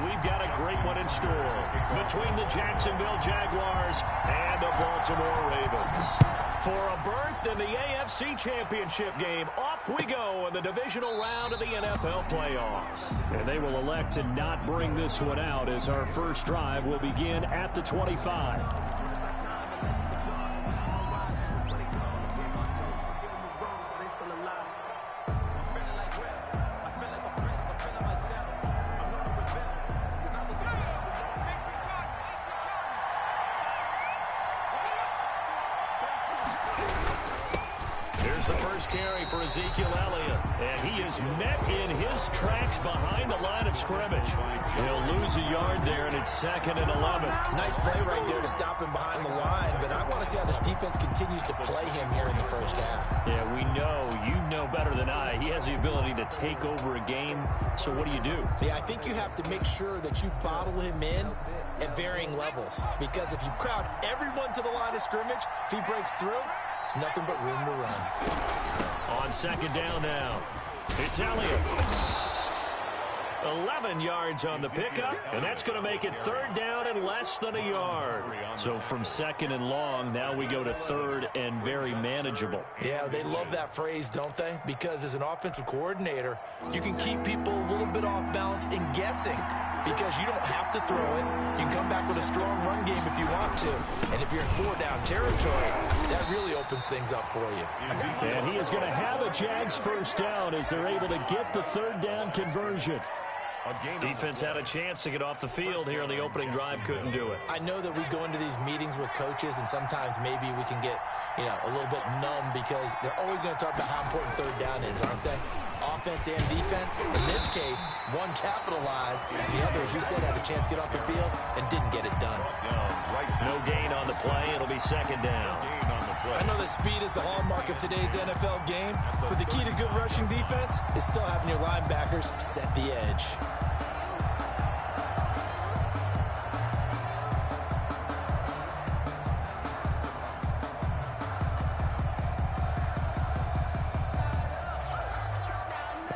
we've got a great one in store between the Jacksonville Jaguars and the Baltimore Ravens. For a berth in the AFC Championship game, off we go in the divisional round of the NFL playoffs. And they will elect to not bring this one out as our first drive will begin at the 25. The first carry for Ezekiel Elliott, and he is met in his tracks behind the line of scrimmage. He'll lose a yard there, and it's 2nd and 11. Nice play right there to stop him behind the line, but I want to see how this defense continues to play him here in the first half. Yeah, we know. You know better than I. He has the ability to take over a game, so what do you do? Yeah, I think you have to make sure that you bottle him in at varying levels, because if you crowd everyone to the line of scrimmage, if he breaks through, it's nothing but room to run. On 2nd down now, it's Elliott. 11 yards on the pickup, and that's going to make it 3rd down and less than a yard. So from 2nd and long, now we go to 3rd and very manageable. Yeah, they love that phrase, don't they? Because as an offensive coordinator, you can keep people a little bit off balance and guessing, because you don't have to throw it. You can come back with a strong run game if you want to. And if you're in 4-down territory, that really opens things up for you. And he is going to have a Jags first down as they're able to get the 3rd down conversion. Defense had a chance to get off the field here on the opening drive, couldn't do it. I know that we go into these meetings with coaches, and sometimes maybe we can get, a little bit numb because they're always going to talk about how important 3rd down is, aren't they? Offense and defense. In this case, one capitalized. The other, as you said, had a chance to get off the field and didn't get it done. No gain on the play. It'll be 2nd down. I know that speed is the hallmark of today's NFL game, but the key to good rushing defense is still having your linebackers set the edge.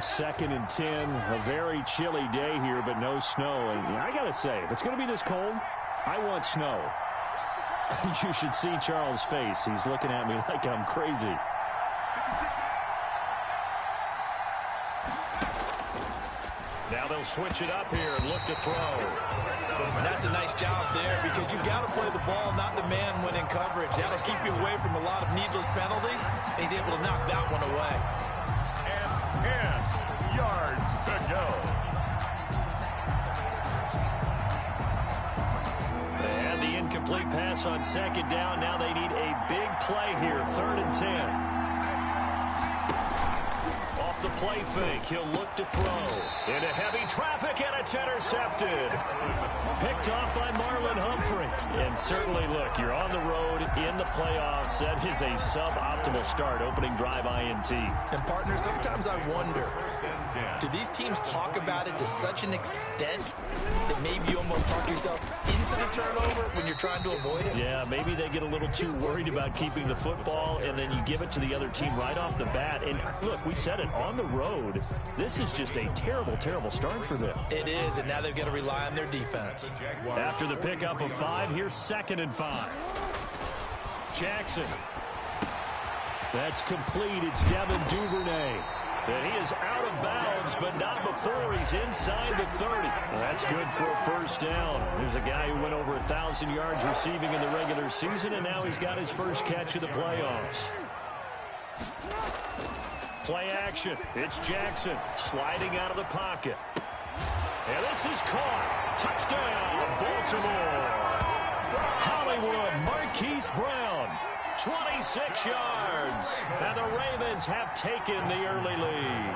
Second and 10, a very chilly day here, but no snow. And I got to say, if it's going to be this cold, I want snow. You should see Charles' face. He's looking at me like I'm crazy. Now they'll switch it up here and look to throw. And that's a nice job there, because you've got to play the ball, not the man when in coverage. That'll keep you away from a lot of needless penalties, and he's able to knock that one away. And 10 yards to go. They had the incomplete pass on 2nd down. Now they need a big play here, 3rd and 10. Off the play fake, he'll look to throw. Into heavy traffic, and it's intercepted. Picked off by Marlon Humphrey. And certainly, look, you're on the road in the playoffs. That is a suboptimal start, opening drive INT. And, partner, sometimes I wonder, do these teams talk about it to such an extent that maybe you almost talk yourself into the turnover when you're trying to avoid it? Yeah, maybe they get a little too worried about keeping the football, and then you give it to the other team right off the bat. And, look, we said it, on the road, this is just a terrible, terrible start for them. It is, and now they've got to rely on their defense. After the pickup of 5, here's 2nd and 5. Jackson. That's complete. It's Devin Duvernay. And he is out of bounds, but not before he's inside the 30. That's good for a first down. There's a guy who went over 1,000 yards receiving in the regular season, and now he's got his first catch of the playoffs. Play action. It's Jackson sliding out of the pocket. And this is caught. Touchdown, Baltimore. Hollywood Marquise Brown, 26 yards. And the Ravens have taken the early lead.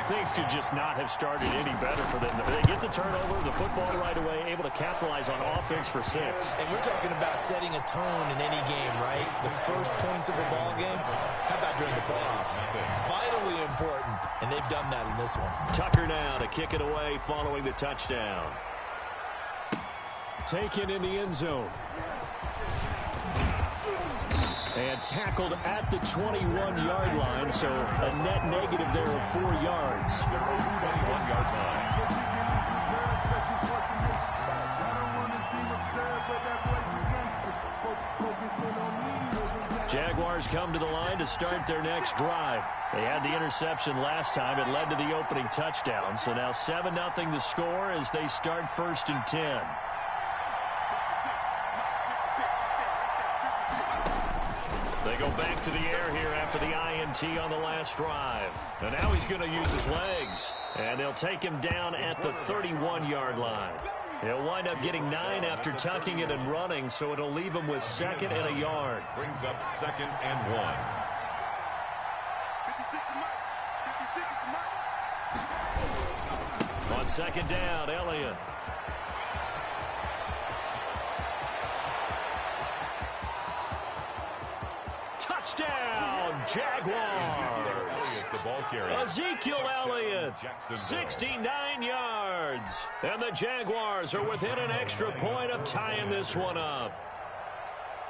Things could just not have started any better for them. They get the turnover, the football right away, able to capitalize on offense for 6. And we're talking about setting a tone in any game, right? The first points of a ball game. How about during the playoffs? Vitally important, and they've done that in this one. Tucker now to kick it away following the touchdown. Taken in the end zone. And tackled at the 21-yard line, so a net negative there of 4 yards. 21-yard line. Jaguars come to the line to start their next drive. They had the interception last time. It led to the opening touchdown. So now 7-0 the score as they start 1st and 10. They go back to the air here after the INT on the last drive. And now he's going to use his legs. And they'll take him down at the 31-yard line. He'll wind up getting 9 after tucking it and running, so it'll leave him with 2nd and a yard. Brings up 2nd and 1. On 2nd down, Elliott. Touchdown, Jaguars. The ball carrier. Ezekiel Elliott, 69 yards. And the Jaguars are within an extra point of tying this one up.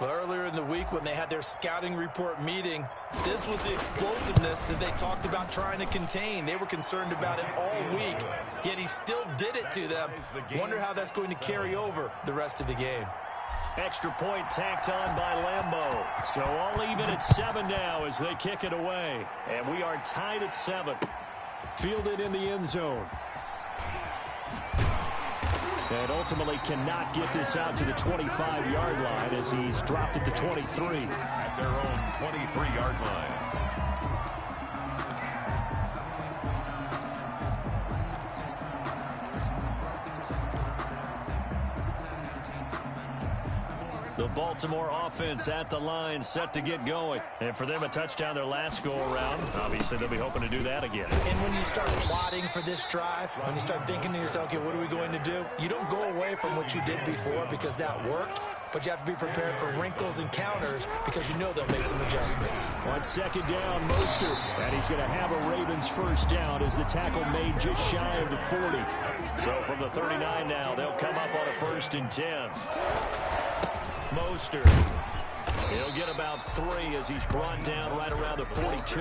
Well, earlier in the week when they had their scouting report meeting, this was the explosiveness that they talked about trying to contain. They were concerned about it all week, yet he still did it to them. Wonder how that's going to carry over the rest of the game. Extra point tacked on by Lambeau. So all even at 7 now as they kick it away. And we are tied at 7. Fielded in the end zone. And ultimately cannot get this out to the 25-yard line as he's dropped at the 23. At their own 23-yard line. The Baltimore offense at the line, set to get going. And for them, a touchdown their last go-around. Obviously, they'll be hoping to do that again. And when you start plotting for this drive, when you start thinking to yourself, okay, what are we going to do? You don't go away from what you did before because that worked, but you have to be prepared for wrinkles and counters because you know they'll make some adjustments. On 2nd down, Mostert. And he's going to have a Ravens first down as the tackle made just shy of the 40. So from the 39 now, they'll come up on a 1st and 10. Mostert. He'll get about 3 as he's brought down right around the 42.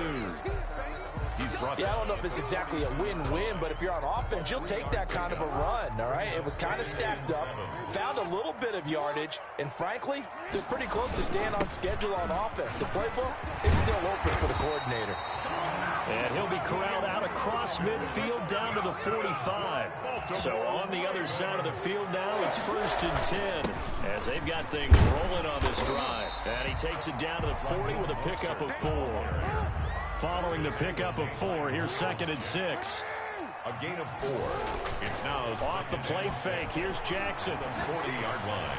I don't know if it's exactly a win-win, but if you're on offense, you'll take that kind of a run, all right? It was kind of stacked up, found a little bit of yardage, and frankly, they're pretty close to staying on schedule on offense. The playbook is still open for the coordinator. And he'll be corralled out across midfield down to the 45. So on the other side of the field now, it's 1st and 10 as they've got things rolling on this drive. And he takes it down to the 40 with a pickup of 4. Following the pickup of 4, here's 2nd and 6. A gain of 4. It's now off the play fake. Here's Jackson. The 40-yard line.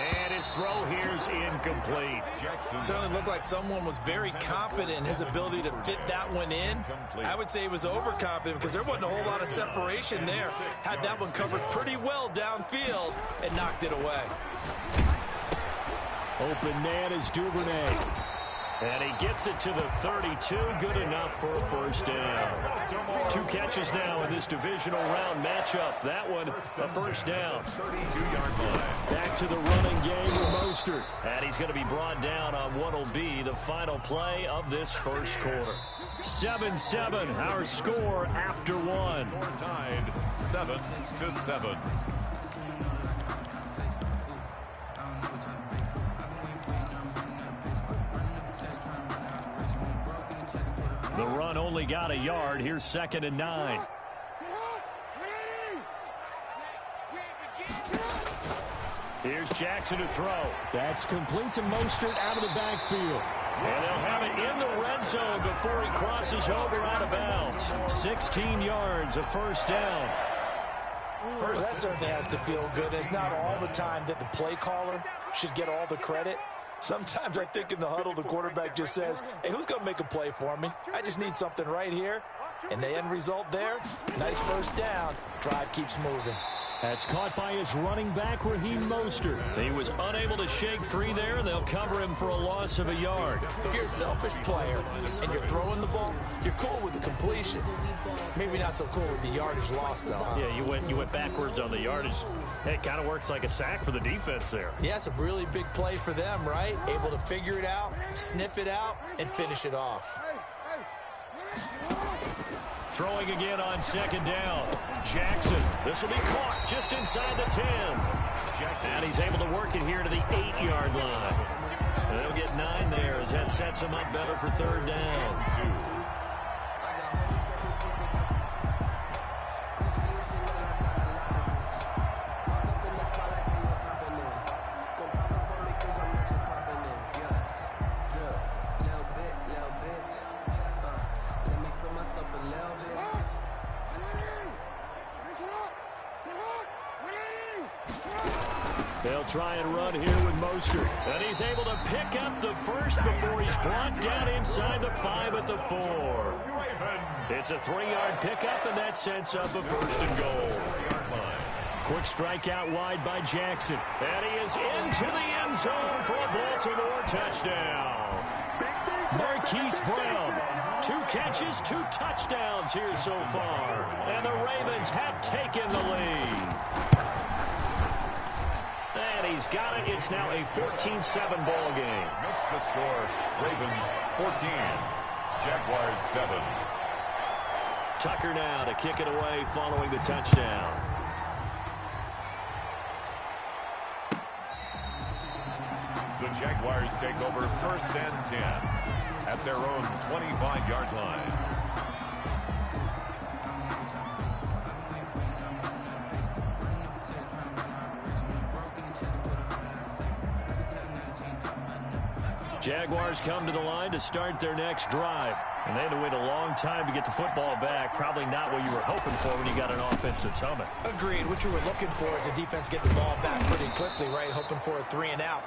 And his throw here's incomplete. Certainly looked like someone was very confident in his ability to fit that one in. I would say he was overconfident because there wasn't a whole lot of separation there. Had that one covered pretty well downfield and knocked it away. Open man is Duvernay. And he gets it to the 32. Good enough for a 1st down. 2 catches now in this divisional round matchup. That one, a 1st down. 32-yard line. Back to the running game with Mostert. And he's going to be brought down on what will be the final play of this first quarter. 7-7, our score after 1. Score tied 7-7. The run only got a yard. Here's 2nd and 9. Here's Jackson to throw. That's complete to Mostert out of the backfield. And they'll have it in the red zone before he crosses over out of bounds. 16 yards, a 1st down. Well, that certainly has to feel good. It's not all the time that the play caller should get all the credit. Sometimes I think in the huddle, the quarterback just says, hey, who's going to make a play for me? I just need something right here. And the end result there, nice 1st down. Drive keeps moving. That's caught by his running back, Raheem Mostert. He was unable to shake free there, and they'll cover him for a loss of a yard. If you're a selfish player and you're throwing the ball, you're cool with the completion. Maybe not so cool with the yardage loss, though, huh? Yeah, you went backwards on the yardage. It kind of works like a sack for the defense there. Yeah, it's a really big play for them, right? Able to figure it out, sniff it out, and finish it off. Throwing again on 2nd down. Jackson, this will be caught just inside the 10. And he's able to work it here to the 8-yard line. And they'll get 9 there as that sets him up better for third down. They'll try and run here with Mostert. And he's able to pick up the first before he's brought down inside the 5 at the 4. It's a 3-yard pickup, and that sets up a first and goal. Quick strike out wide by Jackson. And he is into the end zone for a Baltimore touchdown. Marquise Brown, 2 catches, 2 touchdowns here so far. And the Ravens have taken the lead. And he's got it. It's now a 14-7 ball game. Makes the score Ravens 14, Jaguars 7. Tucker now to kick it away following the touchdown. The Jaguars take over first and 10 at their own 25-yard line. Jaguars come to the line to start their next drive. And they had to wait a long time to get the football back. Probably not what you were hoping for when you got an offense that's humming. Agreed. What you were looking for is a defense getting the ball back pretty quickly, right? Hoping for a 3 and out.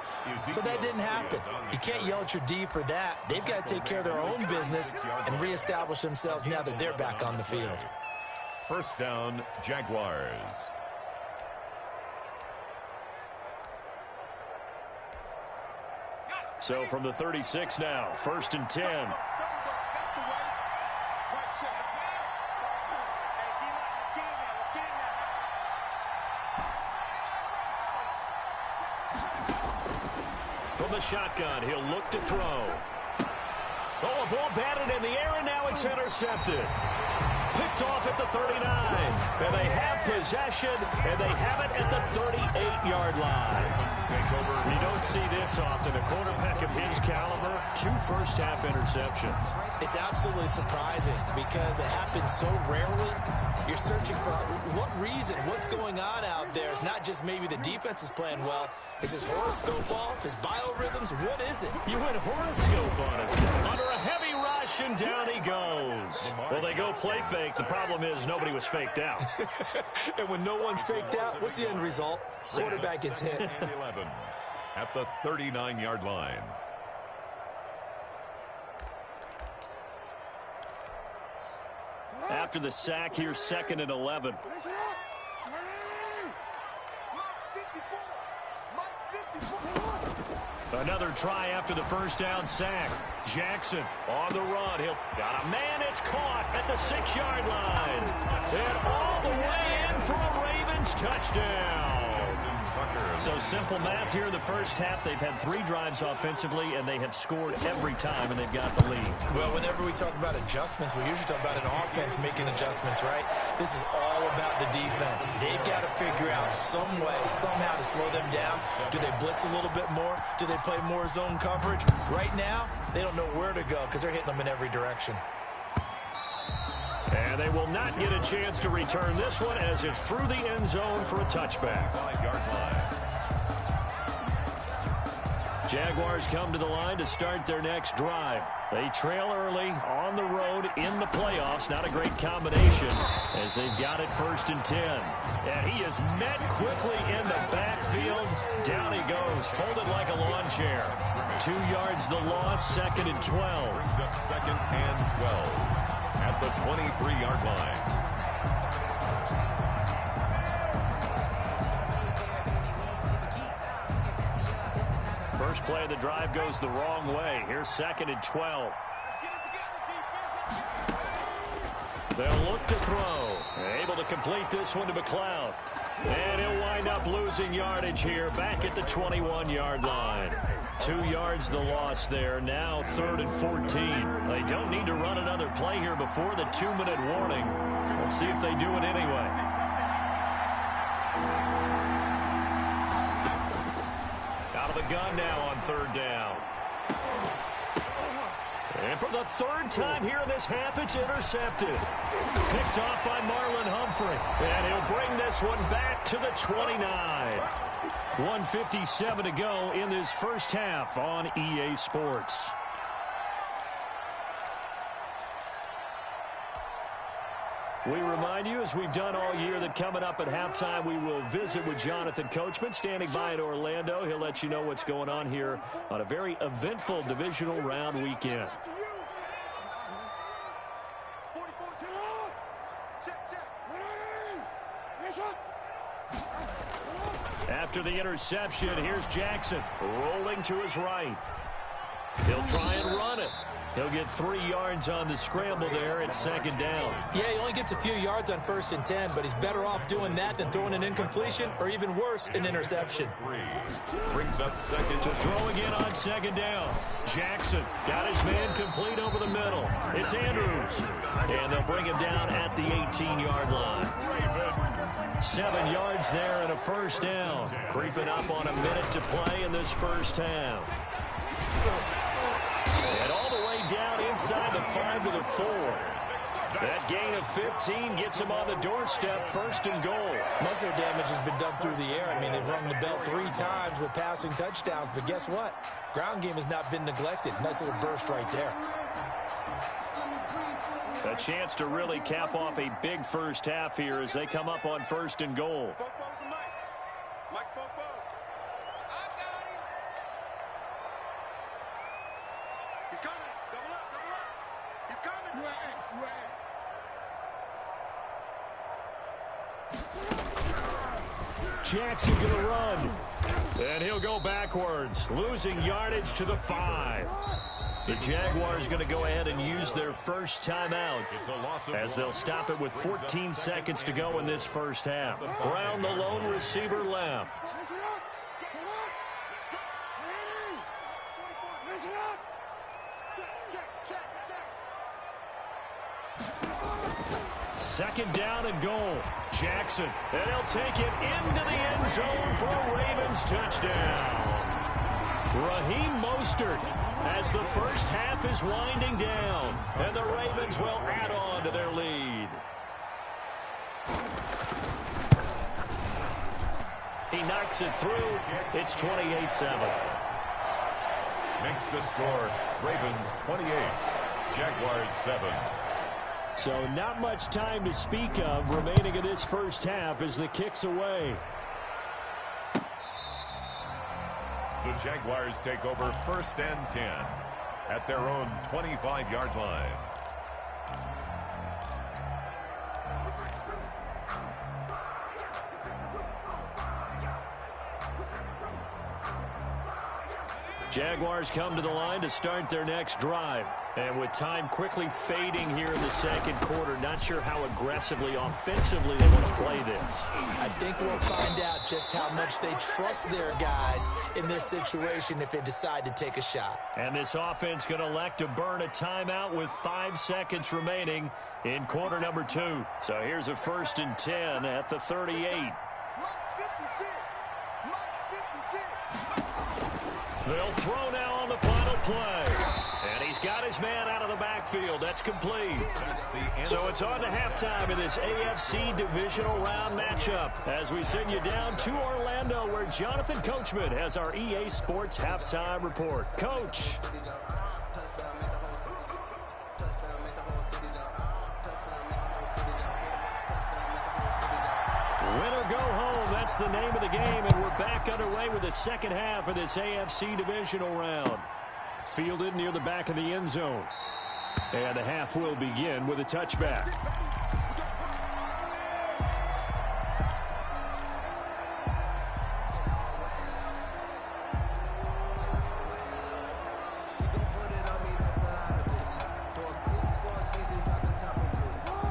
So that didn't happen. You can't yell at your D for that. They've got to take care of their own business and reestablish themselves now that they're back on the field. First down, Jaguars. So from the 36 now, first and 10. From the shotgun, he'll look to throw. Oh, a ball batted in the air, and now it's intercepted. Picked off at the 39. And they have possession, and they have it at the 38-yard line. You don't see this often. A quarterback of his caliber, 2 first-half interceptions. It's absolutely surprising because it happens so rarely. You're searching for what reason, what's going on out there. It's not just maybe the defense is playing well. Is his horoscope off? His biorhythms? What is it? You went horoscope on us. Under a heavy rush, and down he goes. Well, they go play fake. The problem is nobody was faked out. And when no one's faked out, what's the end result? Quarterback gets hit. 11 at the 39-yard line. After the sack, here's second and 11. Another try after the first down sack. Jackson on the run. He'll got a man. It's caught at the 6-yard line. And all the way in for a Ravens touchdown. So simple math here in the first half. They've had 3 drives offensively, and they have scored every time, and they've got the lead. Well, whenever we talk about adjustments, we usually talk about an offense making adjustments, right? This is all about the defense. They've got to figure out some way, somehow to slow them down. Do they blitz a little bit more? Do they play more zone coverage? Right now, they don't know where to go because they're hitting them in every direction. And they will not get a chance to return this one as it's through the end zone for a touchback. 5-yard line. Jaguars come to the line to start their next drive. They trail early on the road in the playoffs. Not a great combination as they've got it first and 10. And he is met quickly in the backfield. Down he goes, folded like a lawn chair. 2 yards the loss, second and 12. Brings up second and 12 at the 23-yard line. First play of the drive goes the wrong way. Here's second and 12. They'll look to throw. Able to complete this one to McLeod. And he'll wind up losing yardage here back at the 21-yard line. 2 yards the loss there. Now third and 14. They don't need to run another play here before the 2-minute warning. Let's see if they do it anyway. gun now on third down. And for the third time here in this half, it's intercepted. Picked off by Marlon Humphrey. And he'll bring this one back to the 29. 1:57 to go in this first half on EA Sports. We remind you, as we've done all year, that coming up at halftime, we will visit with Jonathan Coachman, standing by in Orlando. He'll let you know what's going on here on a very eventful divisional round weekend. After the interception, here's Jackson rolling to his right. He'll try and run it. He'll get 3 yards on the scramble there at second down. Yeah, he only gets a few yards on 1st and 10, but he's better off doing that than throwing an incompletion or even worse, an interception. Brings up second. To throw again on second down. Jackson got his man complete over the middle. It's Andrews. And they'll bring him down at the 18-yard line. 7 yards there and a first down. Creeping up on a minute to play in this first half. And all the way down inside the 5 to the 4. That gain of 15 gets him on the doorstep, 1st and goal. Most of their damage has been done through the air. I mean, they've rung the bell 3 times with passing touchdowns, but guess what? Ground game has not been neglected. Nice little burst right there. A chance to really cap off a big first half here as they come up on 1st and goal. Jackson gonna run. And he'll go backwards, losing yardage to the 5. The Jaguars going to go ahead and use their first timeout as they'll stop it with 14 seconds to go in this first half. Brown, the lone receiver, left. Second down and goal. Jackson, and he'll take it into the end zone for a Ravens touchdown. Raheem Mostert, as the first half is winding down, and the Ravens will add on to their lead. He knocks it through. It's 28-7. Makes the score Ravens 28, Jaguars 7. So not much time to speak of remaining in this first half as the kick's away. The Jaguars take over 1st and 10 at their own 25-yard line. Jaguars come to the line to start their next drive. And with time quickly fading here in the second quarter, not sure how aggressively, offensively they want to play this. I think we'll find out just how much they trust their guys in this situation if they decide to take a shot. And this offense going to elect to burn a timeout with 5 seconds remaining in quarter number 2. So here's a 1st and 10 at the 38. They'll throw now on the final play. And he's got his man out of the backfield. That's complete. So it's on to halftime in this AFC divisional round matchup as we send you down to Orlando where Jonathan Coachman has our EA Sports halftime report. Coach. Win or go home, that's the name of the game, and we're back underway with the second half of this AFC divisional round. Fielded near the back of the end zone. And the half will begin with a touchback.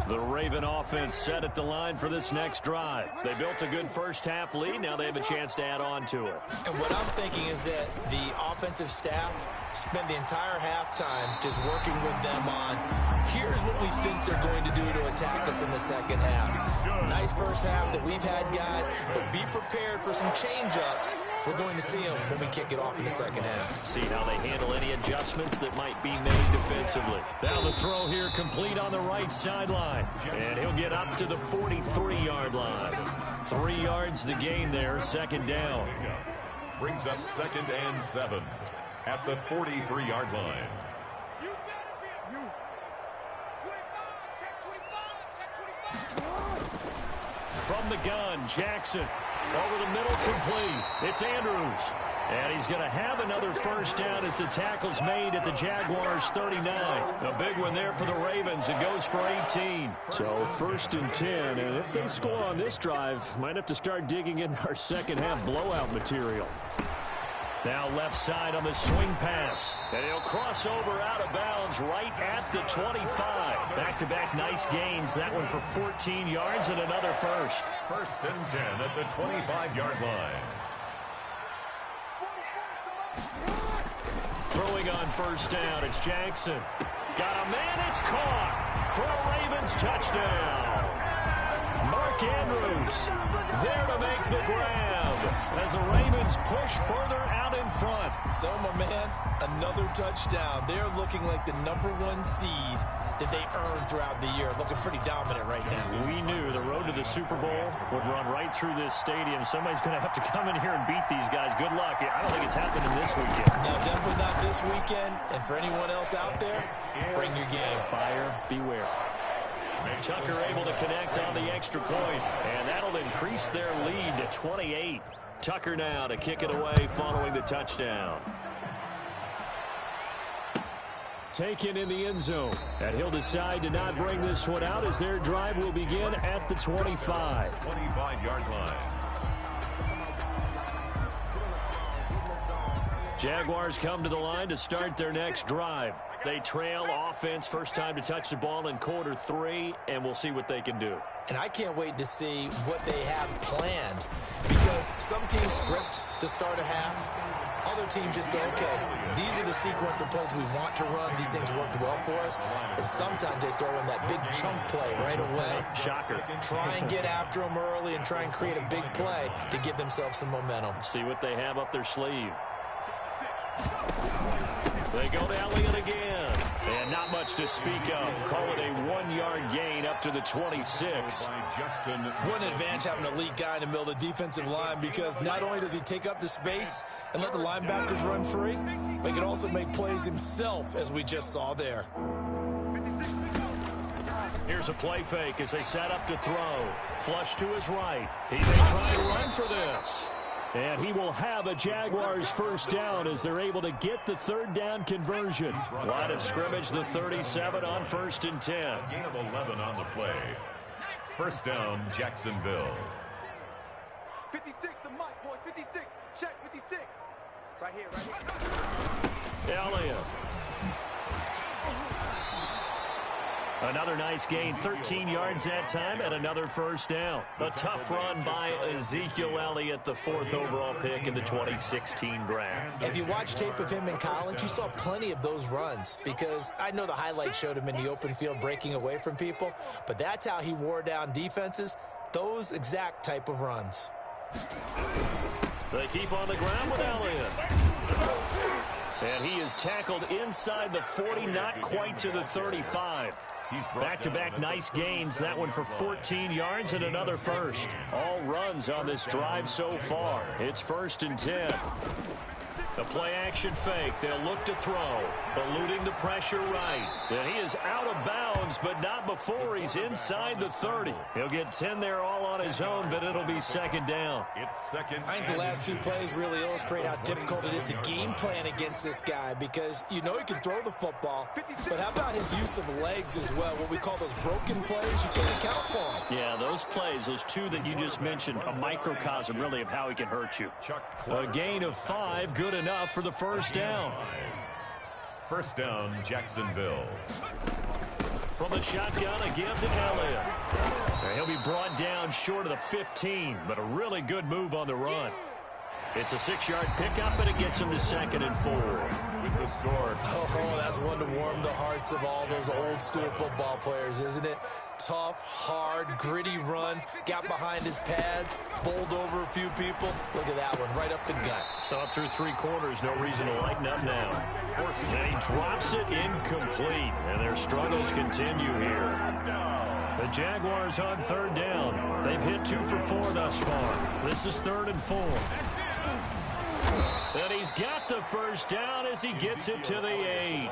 The Raven offense set at the line for this next drive. They built a good first half lead. Now they have a chance to add on to it. And what I'm thinking is that the offensive staff spent the entire halftime just working with them on Here's what we think they're going to do to attack us in the second half. Nice first half that we've had, guys, but be prepared for some change-ups. We're going to see them when we kick it off in the second half. See how they handle any adjustments that might be made defensively. Now the throw here complete on the right sideline. And he'll get up to the 43-yard line. 3 yards the gain there, second down. Brings up 2nd and 7 at the 43-yard line. From the gun, Jackson. Over the middle, complete. It's Andrews. And he's going to have another first down as the tackle's made at the Jaguars' 39. A big one there for the Ravens. It goes for 18. So 1st and 10. And if they score on this drive, might have to start digging in our second half blowout material. Now left side on the swing pass. And he'll cross over out of bounds right at the 25. Back-to-back nice gains. That one for 14 yards and another first. 1st and 10 at the 25-yard line. Throwing on first down, it's Jackson. Got a man, it's caught for a Ravens touchdown. Mark Andrews there to make the grab as the Ravens push further out in front. So, my man, another touchdown. They're looking like the #1 seed that they earned throughout the year. Looking pretty dominant right now. We knew the road to the Super Bowl would run right through this stadium. Somebody's going to have to come in here and beat these guys. Good luck. I don't think it's happening this weekend. No, definitely not this weekend. And for anyone else out there, bring your game. Buyer beware. Tucker able to connect on the extra point, and that'll increase their lead to 28. Tucker now to kick it away following the touchdown. Taken in the end zone, and he'll decide to not bring this one out as their drive will begin at the 25. 25-yard line. Jaguars come to the line to start their next drive. They trail offense, first time to touch the ball in quarter 3, and we'll see what they can do. And I can't wait to see what they have planned, because some teams script to start a half. Other teams just go, okay, these are the sequence of plays we want to run. These things worked well for us. And sometimes they throw in that big chunk play right away. Shocker. Try and get after them early and try and create a big play to give themselves some momentum. See what they have up their sleeve. They go to Elliott again. And not much to speak of. Call it a 1-yard gain up to the 26. What an advantage having an elite guy in the middle of the defensive line, because not only does he take up the space and let the linebackers run free, but he can also make plays himself, as we just saw there. Here's a play fake as they set up to throw. Flush to his right. He may try to run for this. And he will have a Jaguars first down as they're able to get the 3rd down conversion. Line of scrimmage, the 37 on 1st and 10. Gain of 11 on the play. First down, Jacksonville. 56, the mic, boys. 56. Check 56. Right here. Elliott. Another nice gain, 13 yards that time, and another first down. A tough run by Ezekiel Elliott, the 4th overall pick in the 2016 draft. If you watch tape of him in college, you saw plenty of those runs, because I know the highlights showed him in the open field breaking away from people, but that's how he wore down defenses, those exact type of runs. They keep on the ground with Elliott. And he is tackled inside the 40, not quite to the 35. Back-to-back nice gains. That one for 14 yards and another first. All runs on this drive so far. It's 1st and 10. The play-action fake. They'll look to throw. Eluding the pressure right. And he is out of bounds, but not before he's inside the 30. He'll get 10 there all on his own, but it'll be 2nd down. It's 2nd. I think the last 2 plays really illustrate how difficult it is to game plan against this guy, because you know he can throw the football, but how about his use of legs as well? What we call those broken plays, you can't account for them. Yeah, those plays, those 2 that you just mentioned, a microcosm really of how he can hurt you. A gain of 5, good enough for the first down. First down, Jacksonville. From the shotgun, a give to Elliott. He'll be brought down short of the 15, but a really good move on the run. It's a 6-yard pickup, and it gets him to 2nd and 4. With the score. Oh, that's one to warm the hearts of all those old-school football players, isn't it? Tough, hard, gritty run, got behind his pads, bowled over a few people. Look at that one, right up the gut. Saw through 3 quarters, no reason to lighten up now. And he drops it incomplete, and their struggles continue here. The Jaguars on 3rd down. They've hit 2 for 4 thus far. This is 3rd and 4. And he's got the first down as he gets it to the 8.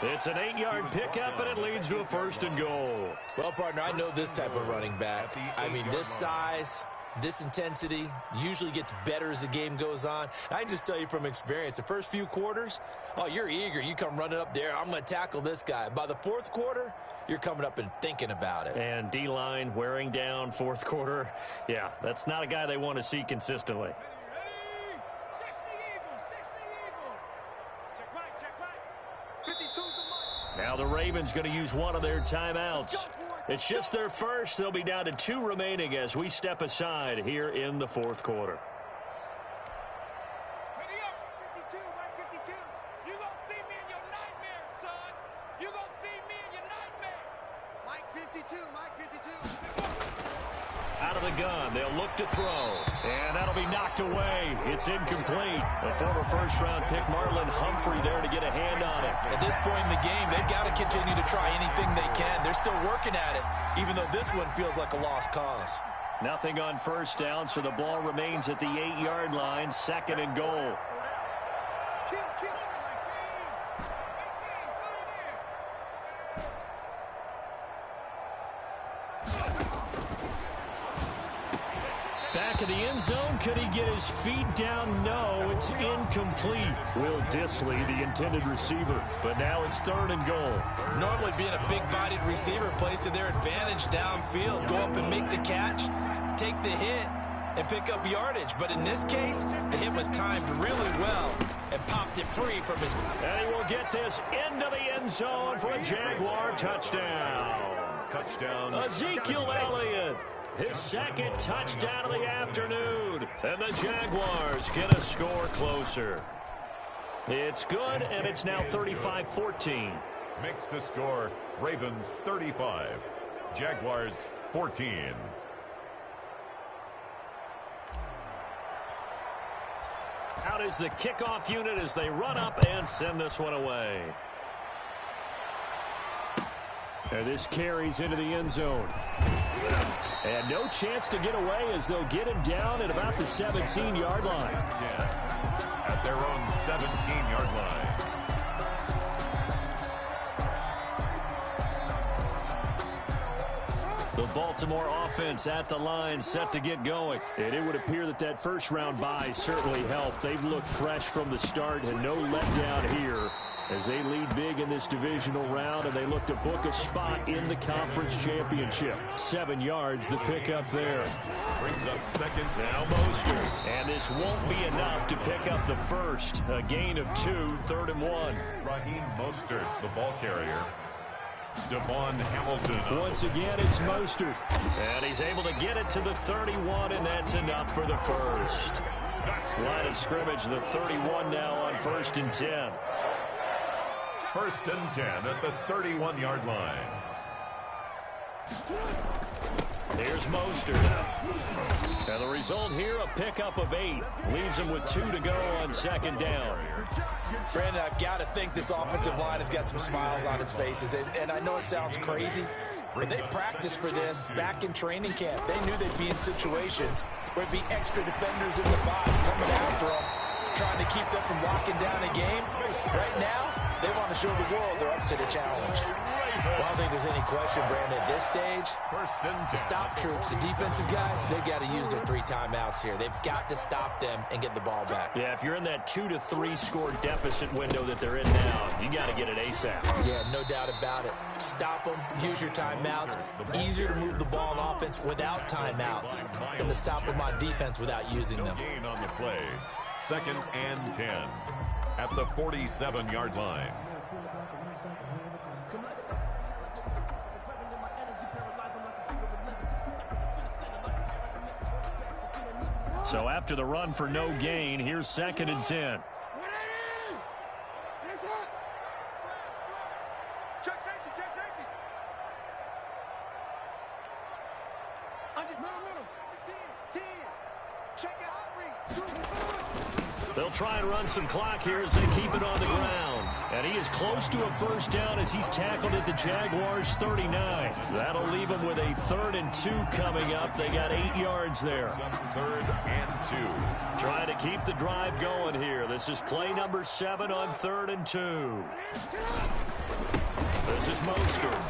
It's an 8-yard pickup, and it leads to a 1st and goal. Well, partner, I know this type of running back. I mean, this size, this intensity usually gets better as the game goes on. I can just tell you from experience, the first few quarters, oh, you're eager. You come running up there, I'm going to tackle this guy. By the 4th quarter, you're coming up and thinking about it. And D-line wearing down 4th quarter. Yeah, that's not a guy they want to see consistently. Now the Ravens going to use one of their timeouts. It's just their first. They'll be down to 2 remaining as we step aside here in the 4th quarter. Ready up, 52, Mike 52. You gonna see me in your nightmares, son. You gonna see me in your nightmares. Mike 52, Mike 52. Out of the gun, they'll look to throw. And that'll be knocked away. It's incomplete. The former first-round pick, Marlon Humphrey, there to get a hand on it. At this point in the game, they've got to continue to try anything they can. They're still working at it, even though this one feels like a lost cause. Nothing on 1st down, so the ball remains at the 8-yard line, 2nd and goal. Back of the end zone. Could he get his feet down? No, it's incomplete. Will Dissly, the intended receiver. But now it's 3rd and goal. Normally being a big-bodied receiver plays to their advantage downfield. Go up and make the catch, take the hit, and pick up yardage. But in this case, the hit was timed really well and popped it free from his... And he will get this into the end zone for a Jaguar touchdown. Touchdown. Ezekiel Elliott. His 2nd touchdown of the afternoon. And the Jaguars get a score closer. It's good, and it's now 35-14. Makes the score Ravens 35, Jaguars 14. Out is the kickoff unit as they run up and send this one away. And this carries into the end zone. And no chance to get away as they'll get him down at about the 17-yard line. At their own 17-yard line. The Baltimore offense at the line, set to get going. And it would appear that that first-round bye certainly helped. They've looked fresh from the start and no letdown here as they lead big in this divisional round, and they look to book a spot in the conference championship. 7 yards, the pickup there. Brings up 2nd. Now Mostert. And this won't be enough to pick up the first. A gain of 2, 3rd and 1. Raheem Mostert, the ball carrier. Devon Hamilton. Once again, it's Mostert. And he's able to get it to the 31, and that's enough for the first. Line of scrimmage, the 31 now on 1st and 10. 1st and 10 at the 31-yard line. Here's Mostert. And the result here, a pickup of 8. Leaves him with 2 to go on 2nd down. Brandon, I've got to think this offensive line has got some smiles on its faces. And I know it sounds crazy, but they practiced for this back in training camp. They knew they'd be in situations where it'd be extra defenders in the box coming after them, trying to keep them from locking down a game. Right now, they want to show the world they're up to the challenge. Well, I don't think there's any question, Brandon, at this stage, the stop troops, the defensive guys, they've got to use their 3 timeouts here. They've got to stop them and get the ball back. Yeah, if you're in that 2 to 3 score deficit window that they're in now, you got to get it ASAP. Yeah, no doubt about it. Stop them, use your timeouts. Easier to move the ball on offense without timeouts than to stop them on defense without using them. Gain on the play. 2nd and 10 at the 47-yard line. So after the run for no gain, here's 2nd and 10. They'll try and run some clock here as they keep it on the ground. And he is close to a first down as he's tackled at the Jaguars' 39. That'll leave him with a 3rd and 2 coming up. They got 8 yards there. 3rd and 2. Trying to keep the drive going here. This is play number 7 on 3rd and 2. This is Mostert.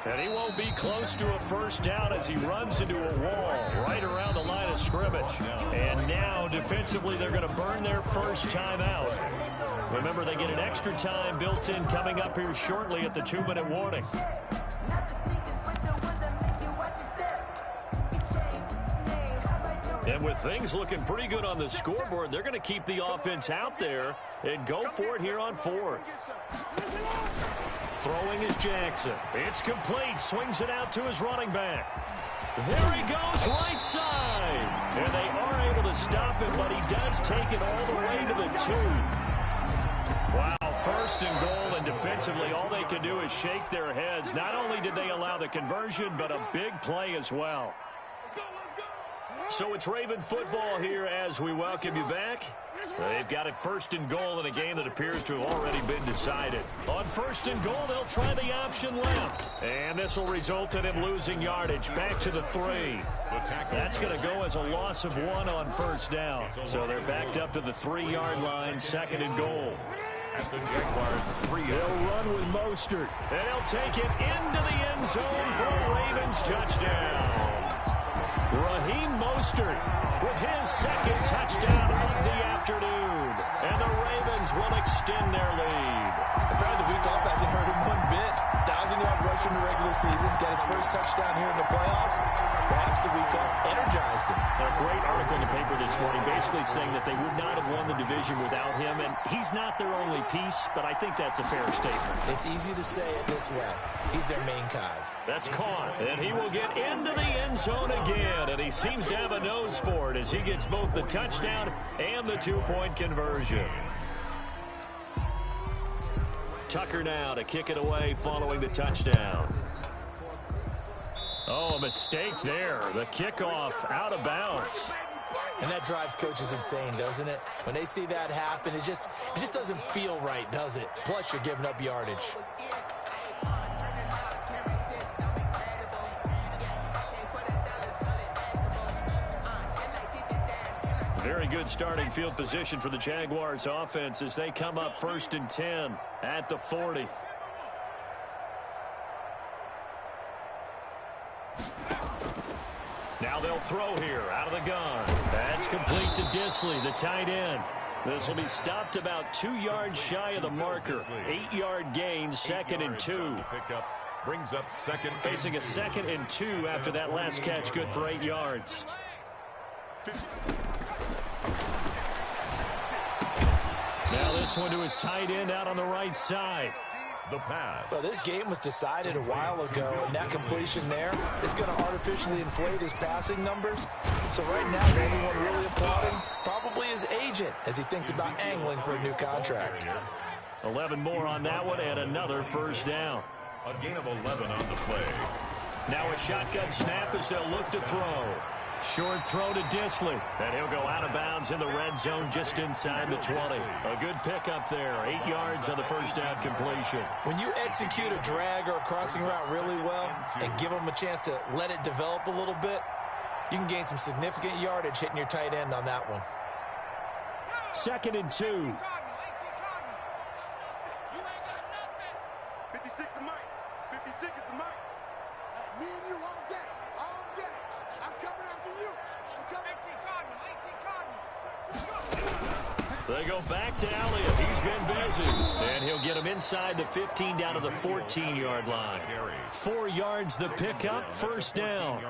And he won't be close to a first down as he runs into a wall right around the line of scrimmage. And now, defensively, they're going to burn their first time out. Remember, they get an extra time built in coming up here shortly at the 2-minute warning. And with things looking pretty good on the scoreboard, they're going to keep the offense out there and go for it here on 4th. Throwing is Jackson. It's complete. Swings it out to his running back. There he goes, right side. And they are able to stop him, but he does take it all the way to the 2. Wow, 1st and goal, and defensively, all they can do is shake their heads. Not only did they allow the conversion, but a big play as well. So it's Raven football here as we welcome you back. They've got it 1st and goal in a game that appears to have already been decided. On 1st and goal, they'll try the option left. And this will result in him losing yardage back to the 3. That's going to go as a loss of 1 on 1st down. So they're backed up to the 3-yard line, 2nd and goal. At the Jaguars' 3. They'll run with Mostert. And he'll take it into the end zone for a Ravens touchdown. Raheem Mostert with his 2nd touchdown of the afternoon. And the Ravens will extend their lead. Apparently the week off hasn't hurt him one bit. 1,000-yard rush in the regular season. Got his first touchdown here in the playoffs. Perhaps the week off energized him. A great article in the paper this morning basically saying that they would not have won the division without him. And he's not their only piece, but I think that's a fair statement. It's easy to say it this way. He's their main guy. That's caught, and he will get into the end zone again, and he seems to have a nose for it as he gets both the touchdown and the 2-point conversion. Tucker now to kick it away following the touchdown. Oh, a mistake there. The kickoff out of bounds. And that drives coaches insane, doesn't it? When they see that happen, it just doesn't feel right, does it? Plus, you're giving up yardage. Very good starting field position for the Jaguars offense as they come up 1st and 10 at the 40. Now they'll throw here out of the gun. That's complete to Disley, the tight end. This will be stopped about 2 yards shy of the marker. 8-yard gain, 2nd and 2. Brings up 2nd. Facing a 2nd and 2 after that last catch, good for 8 yards. Now this one to his tight end out on the right side. The pass. Well, this game was decided a while ago, and that completion there is going to artificially inflate his passing numbers. So right now, the only one really applauding probably his agent as he thinks about angling for a new contract. 11 more on that one and another first down. A gain of 11 on the play. Now a shotgun snap as they'll look to throw. Short throw to Disley, and he'll go out of bounds in the red zone just inside the 20. A good pickup there, 8 yards on the first down completion. When you execute a drag or a crossing route really well and give them a chance to let it develop a little bit, you can gain some significant yardage hitting your tight end on that one. 2nd and 2. 56 is Mike. 56 is the Mike. Me and you all day. All day. I'm coming after you. I'm coming. 18 Cardinal. They go back to Elliott. He's been busy. And he'll get him inside the 15 down to the 14-yard line. 4 yards the pickup, first down.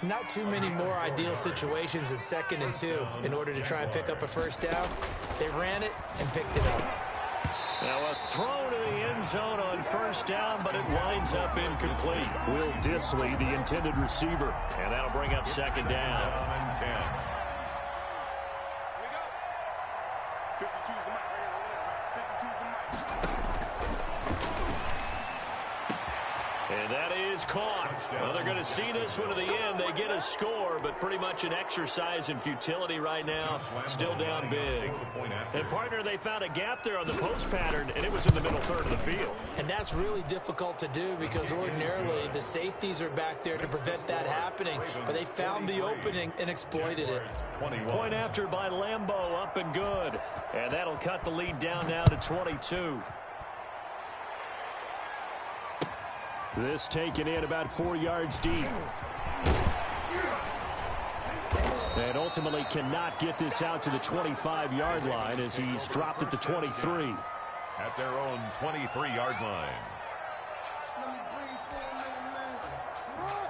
Not too many more ideal situations in 2nd and 2 in order to try and pick up a first down. They ran it and picked it up. Now a throw to the end zone on first down, but it winds up incomplete. Will Disley, the intended receiver. And that'll bring up 2nd down. That is caught. Well, they're going to see this one to the end. They get a score, but pretty much an exercise in futility right now. Still down big. And, partner, they found a gap there on the post pattern, and it was in the middle third of the field. And that's really difficult to do because ordinarily the safeties are back there to prevent that happening. But they found the opening and exploited it. Point after by Lambeau, up and good. And that'll cut the lead down now to 22. This taken in about 4 yards deep. And ultimately cannot get this out to the 25-yard line as he's dropped at the 23. At their own 23-yard line.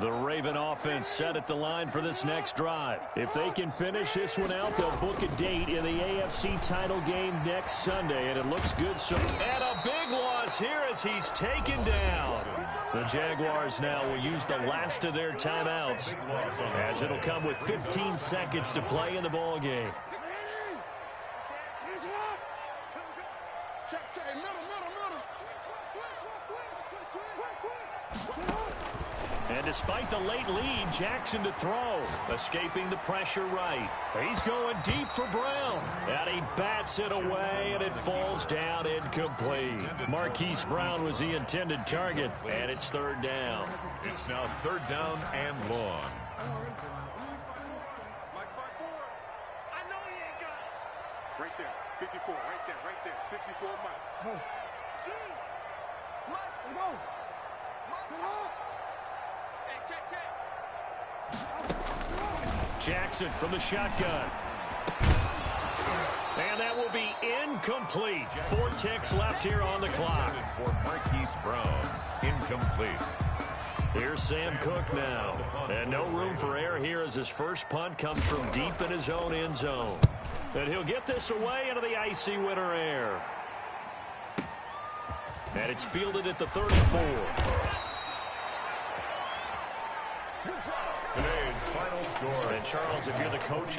The Raven offense set at the line for this next drive. If they can finish this one out, they'll book a date in the AFC title game next Sunday, and it looks good. So, and a big loss here as he's taken down. The Jaguars now will use the last of their timeouts as it'll come with 15 seconds to play in the ball game. And despite the late lead, Jackson to throw, escaping the pressure right. He's going deep for Brown, and he bats it away, and it falls down incomplete. Marquise Brown was the intended target, and it's third down. It's now third down and long. I know he ain't got it. Right there, 54, right there, 54, Mike. Mike, go. Jackson from the shotgun. And that will be incomplete. 4 ticks left here on the clock. For Marquise Brown, incomplete. Here's Sam Cook now. And no room for error here as his first punt comes from deep in his own end zone. And he'll get this away into the icy winter air. And it's fielded at the 34. Today's final score. And Charles, if you're the coach